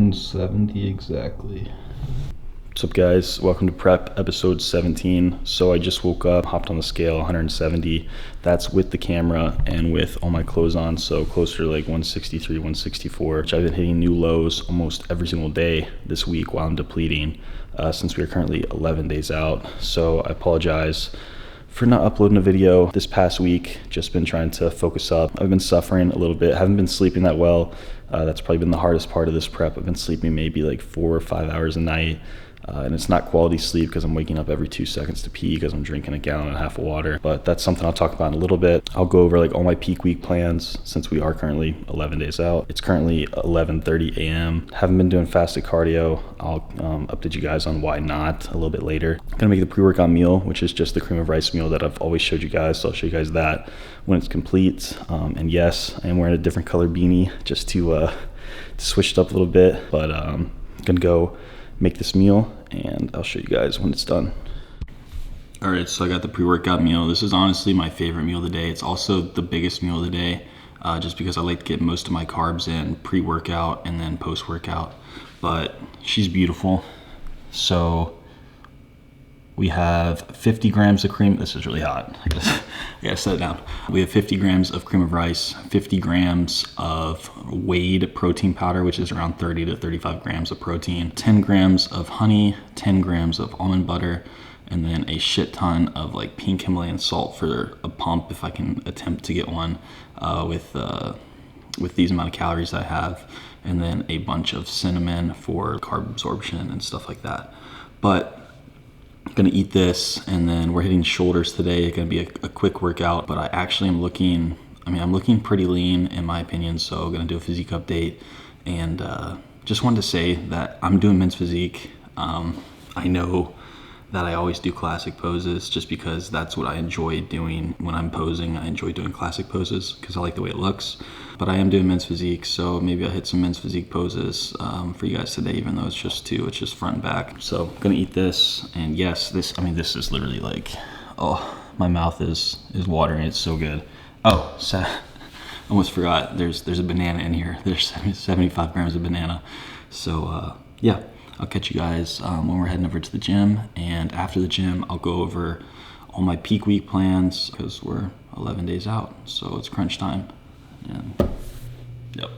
170 exactly. What's up, guys? Welcome to Prep episode 17. So I just woke up, hopped on the scale, 170. That's with the camera and with all my clothes on, so closer to like 163, 164, which I've been hitting new lows almost every single day this week while I'm depleting, since we are currently 11 days out. So I apologize for not uploading a video this past week. Just been trying to focus up. I've been suffering a little bit, haven't been sleeping that well. That's probably been the hardest part of this prep. I've been sleeping maybe like 4 or 5 hours a night. And it's not quality sleep because I'm waking up every 2 seconds to pee because I'm drinking a gallon and a half of water. But that's something I'll talk about in a little bit. I'll go over like all my peak week plans since we are currently 11 days out. It's currently 11:30 a.m. Haven't been doing fasted cardio. I'll update you guys on why not a little bit later. I'm gonna make the pre-workout meal, which is just the cream of rice meal that I've always showed you guys. So I'll show you guys that when it's complete. And yes, I am wearing a different color beanie just to switch it up a little bit. But I'm gonna go make this meal and I'll show you guys when it's done. All right, so I got the pre-workout meal. This is honestly my favorite meal of the day. It's also the biggest meal of the day, just because I like to get most of my carbs in pre-workout and then post-workout. But she's beautiful. So we have 50 grams of cream. This is really hot. I gotta set it down. We have 50 grams of cream of rice, 50 grams of weighed protein powder, which is around 30 to 35 grams of protein, 10 grams of honey, 10 grams of almond butter, and then a shit ton of like pink Himalayan salt for a pump if I can attempt to get one with these amount of calories I have, and then a bunch of cinnamon for carb absorption and stuff like that. But I'm gonna eat this, and then we're hitting shoulders today. It's gonna be a quick workout, but I actually am looking, I'm looking pretty lean in my opinion, so I'm gonna do a physique update. And just wanted to say that I'm doing men's physique. I know that I always do classic poses just because that's what I enjoy doing when I'm posing. I enjoy doing classic poses because I like the way it looks. But I am doing men's physique, so maybe I'll hit some men's physique poses for you guys today, even though it's just two, it's just front and back. So I'm gonna eat this, and yes, this is literally like, oh, my mouth is watering, it's so good. Oh, almost forgot, there's a banana in here. There's 75 grams of banana. So yeah, I'll catch you guys when we're heading over to the gym, and after the gym, I'll go over all my peak week plans because we're 11 days out, so it's crunch time. And yep.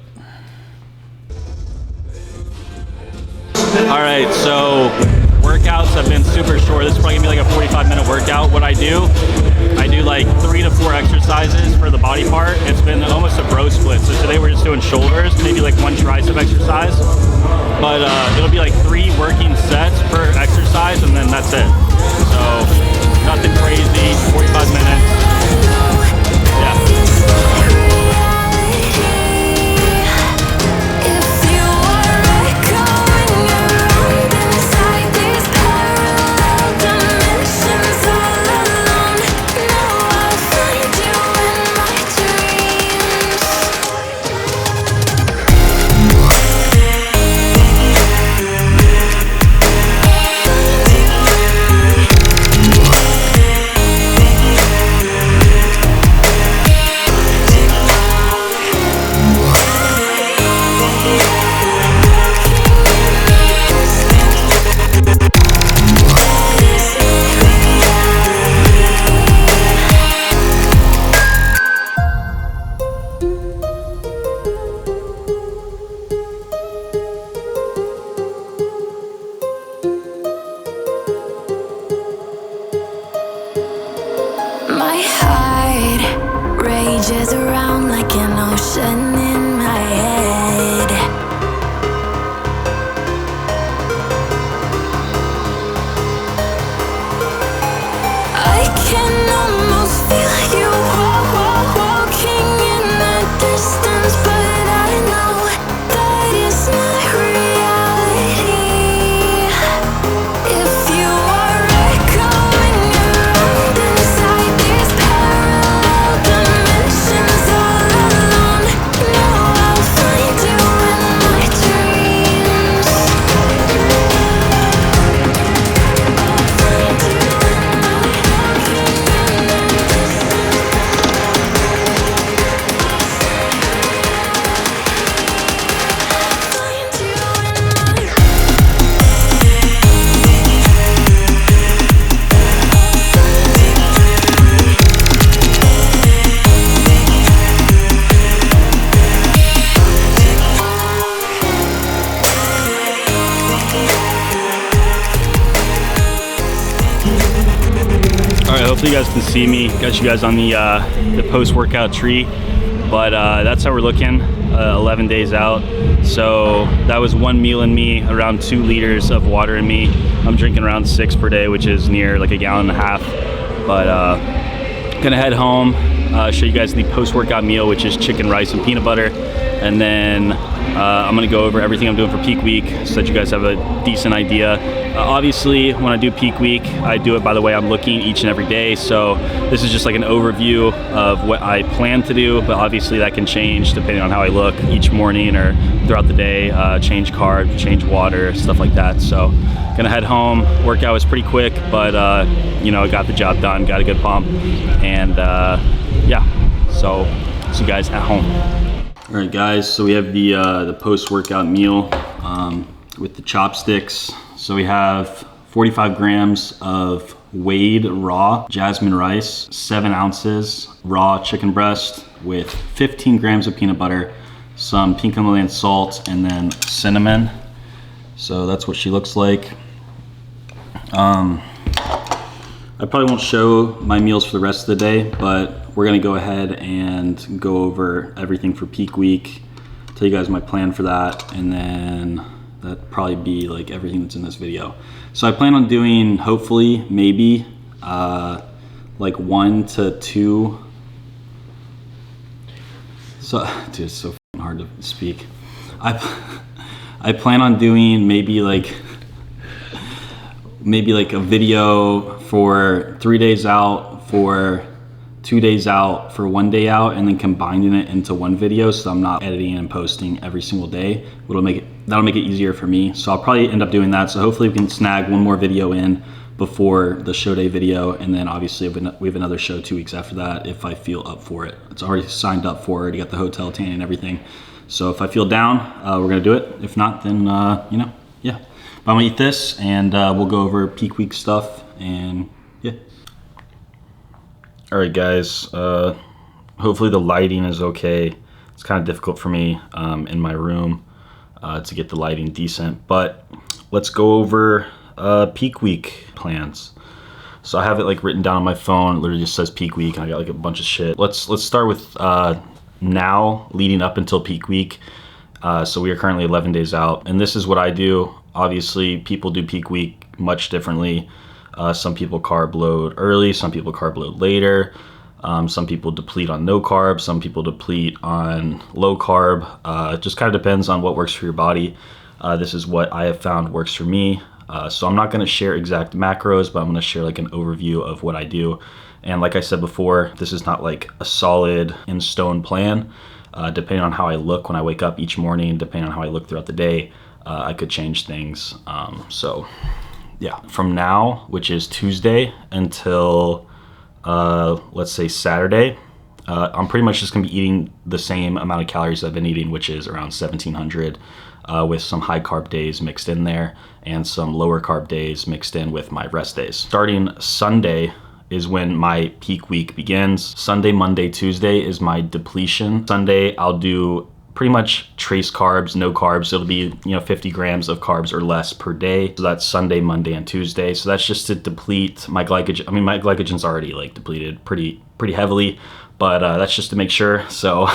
All right, so workouts have been super short. This is probably gonna be like a 45-minute workout. What I do like 3 to 4 exercises for the body part. It's been almost a bro split. So today we're just doing shoulders, maybe like 1 tricep exercise. But it'll be like 3 working sets per exercise, and then that's it. So nothing crazy, 45 minutes. Yeah. My heart rages around like an ocean in my head. I can almost feel you walking in the distance, but I know that it's not reality. If you are echoing around inside these parallel dimensions all alone, no, hopefully you guys can see me. Got you guys on the post-workout tree, but that's how we're looking. 11 days out. So that was 1 meal in me, around 2 liters of water in me. I'm drinking around 6 per day, which is near like 1.5 gallons. But gonna head home, show you guys the post-workout meal, which is chicken, rice, and peanut butter. And then I'm gonna go over everything I'm doing for peak week so that you guys have a decent idea. Obviously, when I do peak week, I do it by the way I'm looking each and every day. So this is just like an overview of what I plan to do, but obviously that can change depending on how I look each morning or throughout the day. Change carbs, change water, stuff like that. So gonna head home. Workout was pretty quick, but you know, I got the job done, got a good pump, and yeah, so see you guys at home. All right, guys, so we have the post-workout meal with the chopsticks. So we have 45 grams of weighed raw jasmine rice, 7 ounces raw chicken breast with 15 grams of peanut butter, some pink Himalayan salt, and then cinnamon. So that's what she looks like. I probably won't show my meals for the rest of the day, but we're gonna go ahead and go over everything for peak week, tell you guys my plan for that, and then that'd probably be like everything that's in this video. So I plan on doing, hopefully, maybe like 1 to 2. So, dude, it's so hard to speak. I plan on doing maybe like a video for 3 days out, for 2 days out, for 1 day out, and then combining it into one video so I'm not editing and posting every single day. That'll make it easier for me. So I'll probably end up doing that. So hopefully we can snag one more video in before the show day video, and then obviously we have another show 2 weeks after that if I feel up for it. It's already signed up for it. I got the hotel tan and everything. So if I feel down, we're gonna do it. If not, then you know, yeah. But I'm gonna eat this, and we'll go over peak week stuff, and yeah. All right, guys. Hopefully the lighting is okay. It's kind of difficult for me in my room to get the lighting decent, but let's go over peak week plans. So I have it like written down on my phone. It literally just says peak week, and I got like a bunch of shit. Let's start with now leading up until peak week. So we are currently 11 days out, and this is what I do. Obviously, people do peak week much differently. Some people carb load early, some people carb load later. Some people deplete on no carb, some people deplete on low carb. It just kind of depends on what works for your body. This is what I have found works for me. So I'm not going to share exact macros, but I'm going to share like an overview of what I do. And like I said before, this is not like a solid in stone plan. Depending on how I look when I wake up each morning, depending on how I look throughout the day, I could change things. So yeah, from now, which is Tuesday, until let's say Saturday, I'm pretty much just gonna be eating the same amount of calories I've been eating, which is around 1,700, with some high carb days mixed in there and some lower carb days mixed in with my rest days. Starting Sunday is when my peak week begins. Sunday, Monday, Tuesday is my depletion. Sunday, I'll do pretty much trace carbs, no carbs. It'll be, 50 grams of carbs or less per day. So that's Sunday, Monday, and Tuesday. So that's just to deplete my glycogen. I mean, my glycogen's already like depleted pretty heavily, but that's just to make sure. So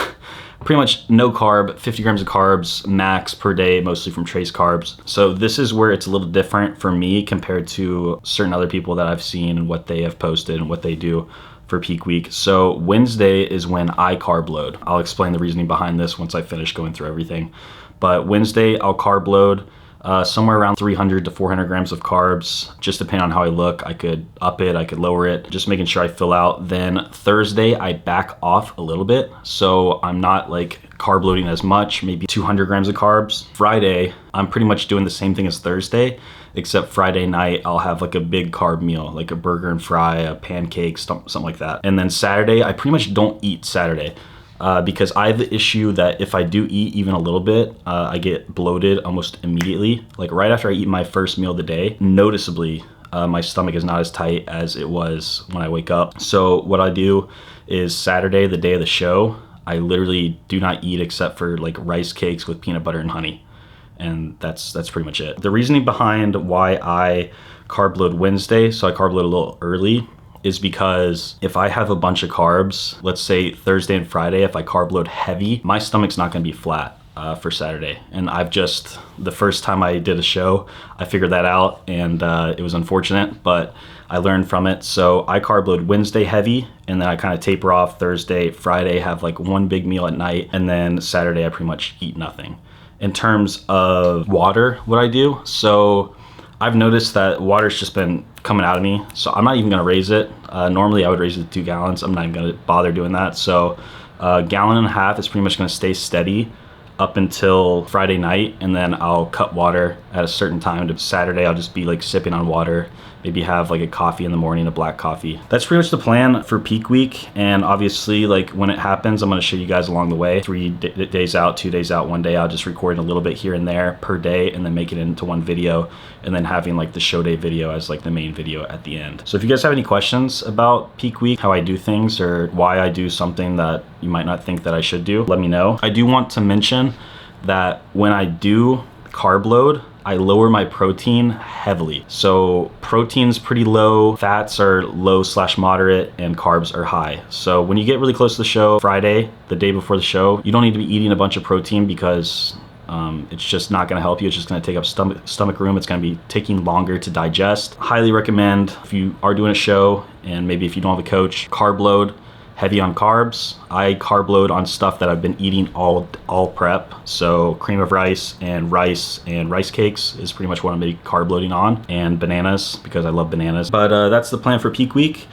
pretty much no carb, 50 grams of carbs max per day, mostly from trace carbs. So this is where it's a little different for me compared to certain other people that I've seen and what they have posted and what they do for peak week. So Wednesday is when I carb load. I'll explain the reasoning behind this once I finish going through everything. But Wednesday, I'll carb load somewhere around 300 to 400 grams of carbs, just depending on how I look. I could up it, I could lower it, just making sure I fill out. Then Thursday, I back off a little bit. So I'm not like carb loading as much, maybe 200 grams of carbs. Friday, I'm pretty much doing the same thing as Thursday, except Friday night, I'll have like a big carb meal, like a burger and fry, a pancake, something like that. And then Saturday, I pretty much don't eat Saturday. Because I have the issue that if I do eat even a little bit, I get bloated almost immediately. Like right after I eat my first meal of the day, noticeably, my stomach is not as tight as it was when I wake up. So what I do is Saturday, the day of the show, I literally do not eat except for like rice cakes with peanut butter and honey. And that's pretty much it. The reasoning behind why I carb load Wednesday, so I carb load a little early, is because if I have a bunch of carbs, let's say Thursday and Friday, if I carb load heavy, my stomach's not gonna be flat for Saturday. And the first time I did a show, I figured that out, and it was unfortunate, but I learned from it. So I carb load Wednesday heavy, and then I kind of taper off Thursday, Friday, have like one big meal at night, and then Saturday I pretty much eat nothing. In terms of water, what I do, so I've noticed that water's just been coming out of me, so I'm not even gonna raise it. Normally I would raise it to 2 gallons. I'm not even gonna bother doing that. So a gallon and a half is pretty much gonna stay steady up until Friday night, and then I'll cut water at a certain time. To Saturday I'll just be like sipping on water, maybe have like a coffee in the morning, a black coffee. That's pretty much the plan for peak week, and obviously like when it happens I'm going to show you guys along the way. 3 days out, 2 days out, 1 day out, just recording a little bit here and there per day, and then make it into one video, and then having like the show day video as like the main video at the end. So if you guys have any questions about peak week, how I do things, or why I do something that you might not think that I should do, let me know. I do want to mention that when I do carb load, I lower my protein heavily. So protein's pretty low, fats are low / moderate, and carbs are high. So when you get really close to the show, Friday, the day before the show, you don't need to be eating a bunch of protein, because it's just not gonna help you. It's just gonna take up stomach room. It's gonna be taking longer to digest. Highly recommend, if you are doing a show, and maybe if you don't have a coach, carb load heavy on carbs. I carb load on stuff that I've been eating all prep. So cream of rice and rice cakes is pretty much what I'm gonna be carb loading on, and bananas, because I love bananas. But that's the plan for peak week,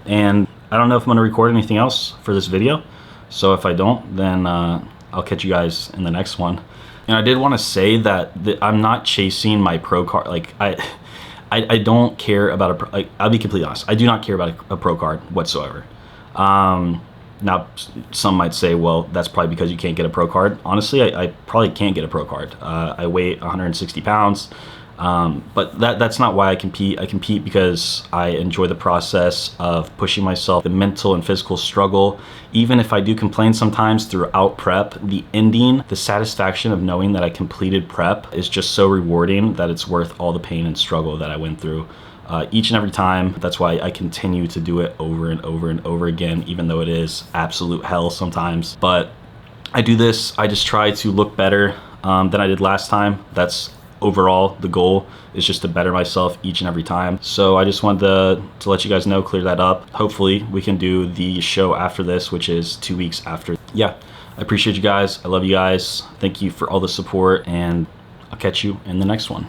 and I don't know if I'm gonna record anything else for this video. So if I don't, then I'll catch you guys in the next one. And I did want to say that I'm not chasing my pro card. Like I don't care about I'll be completely honest. I do not care about a pro card whatsoever. Now some might say, well, that's probably because you can't get a pro card. Honestly, I probably can't get a pro card. I weigh 160 pounds, but that's not why I compete. I compete because I enjoy the process of pushing myself, the mental and physical struggle. Even if I do complain sometimes throughout prep, the ending, the satisfaction of knowing that I completed prep is just so rewarding that it's worth all the pain and struggle that I went through. Each and every time. That's why I continue to do it over and over and over again, even though it is absolute hell sometimes. But I do this, I just try to look better than I did last time. That's overall the goal, is just to better myself each and every time. So I just wanted to let you guys know, clear that up. Hopefully we can do the show after this, which is 2 weeks after. Yeah, I appreciate you guys. I love you guys. Thank you for all the support, and I'll catch you in the next one.